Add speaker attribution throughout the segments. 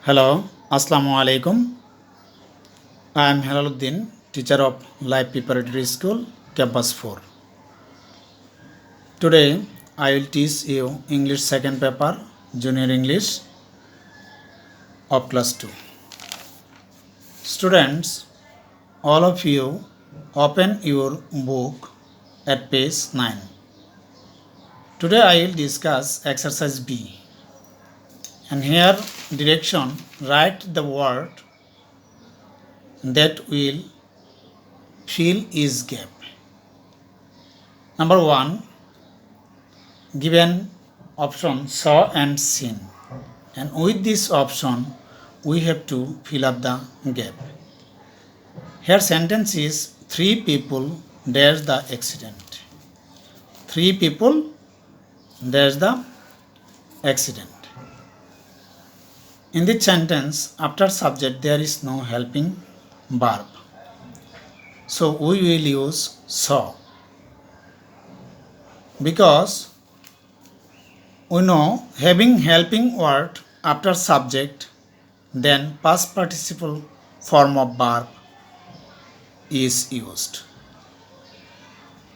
Speaker 1: Hello, Assalamu alaikum. I am Helaluddin, teacher of Life Preparatory School, Campus 4. Today, I will teach you English second paper, Junior English of class 2. Students, all of you open your book at page 9. Today, I will discuss exercise B. And here, direction, write the word that will fill is gap. Number 1, given option saw and seen, and with this option we have to fill up the gap. Here sentence is 3 people dash the accident. 3 people dash the accident. In this sentence, after subject there is no helping verb, so we will use saw, because we know having helping word after subject, then past participle form of verb is used,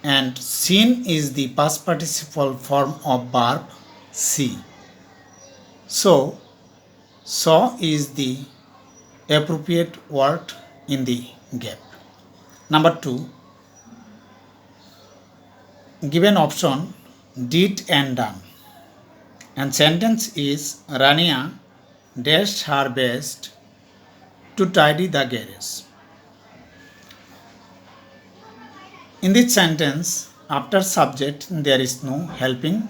Speaker 1: and seen is the past participle form of verb see. So saw is the appropriate word in the gap. Number 2, given option did and done, and sentence is Rania dashed her best to tidy the garage. In this sentence, after subject there is no helping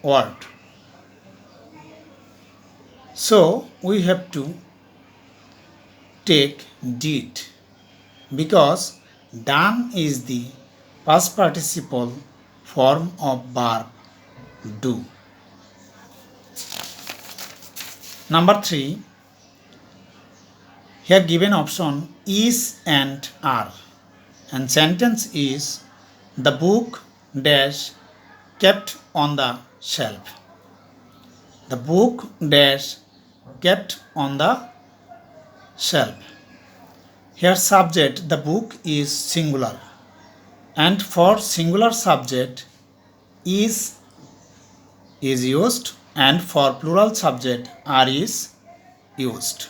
Speaker 1: word, so we have to take did, because done is the past participle form of verb do. Number 3, here given option is and are, and sentence is the book dash kept on the shelf. The book dash kept on the shelf. Here subject the book is singular, and for singular subject is used, and for plural subject are is used.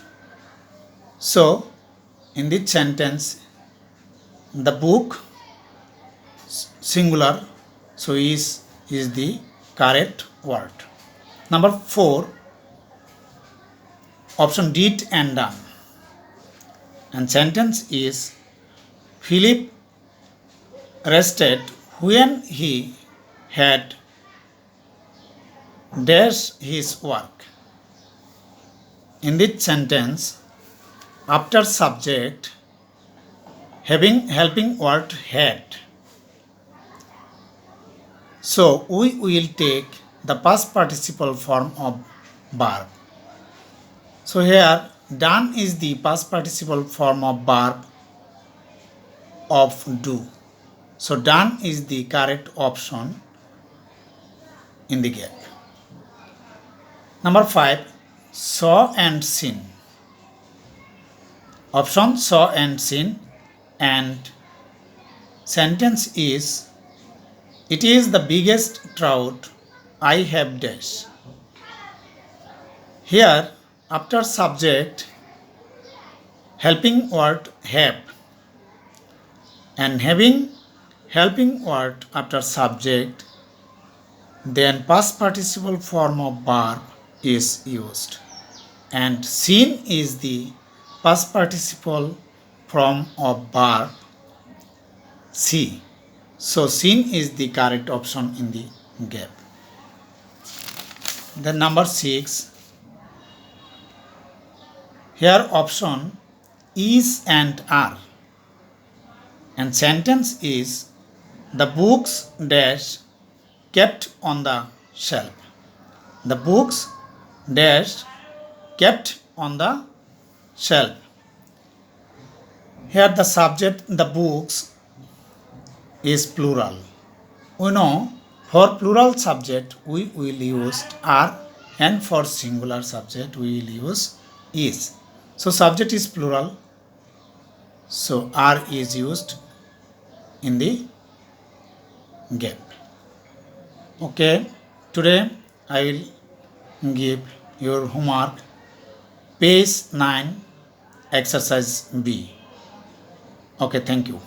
Speaker 1: So in this sentence the book singular, so is the correct word. Number 4, option did and done, and sentence is Philip rested when he had dashed his work. In this sentence, after subject having helping word had, so we will take the past participle form of verb. So here done is the past participle form of verb of do, so done is the correct option in the gap. Number 5, saw and seen. Option saw and seen, and sentence is it is the biggest trout I have dash. Here after subject helping word have, and having helping word after subject, then past participle form of verb is used, and seen is the past participle form of verb see. So seen is the correct option in the gap. Then number 6, here option is and are, and sentence is the books dash kept on the shelf. The books dash kept on the shelf. Here the subject the books is plural. We know for plural subject we will use are, and for singular subject we will use is. So subject is plural. So are is used in the gap. Okay, today I will give your homework page 9 exercise B. Okay, thank you.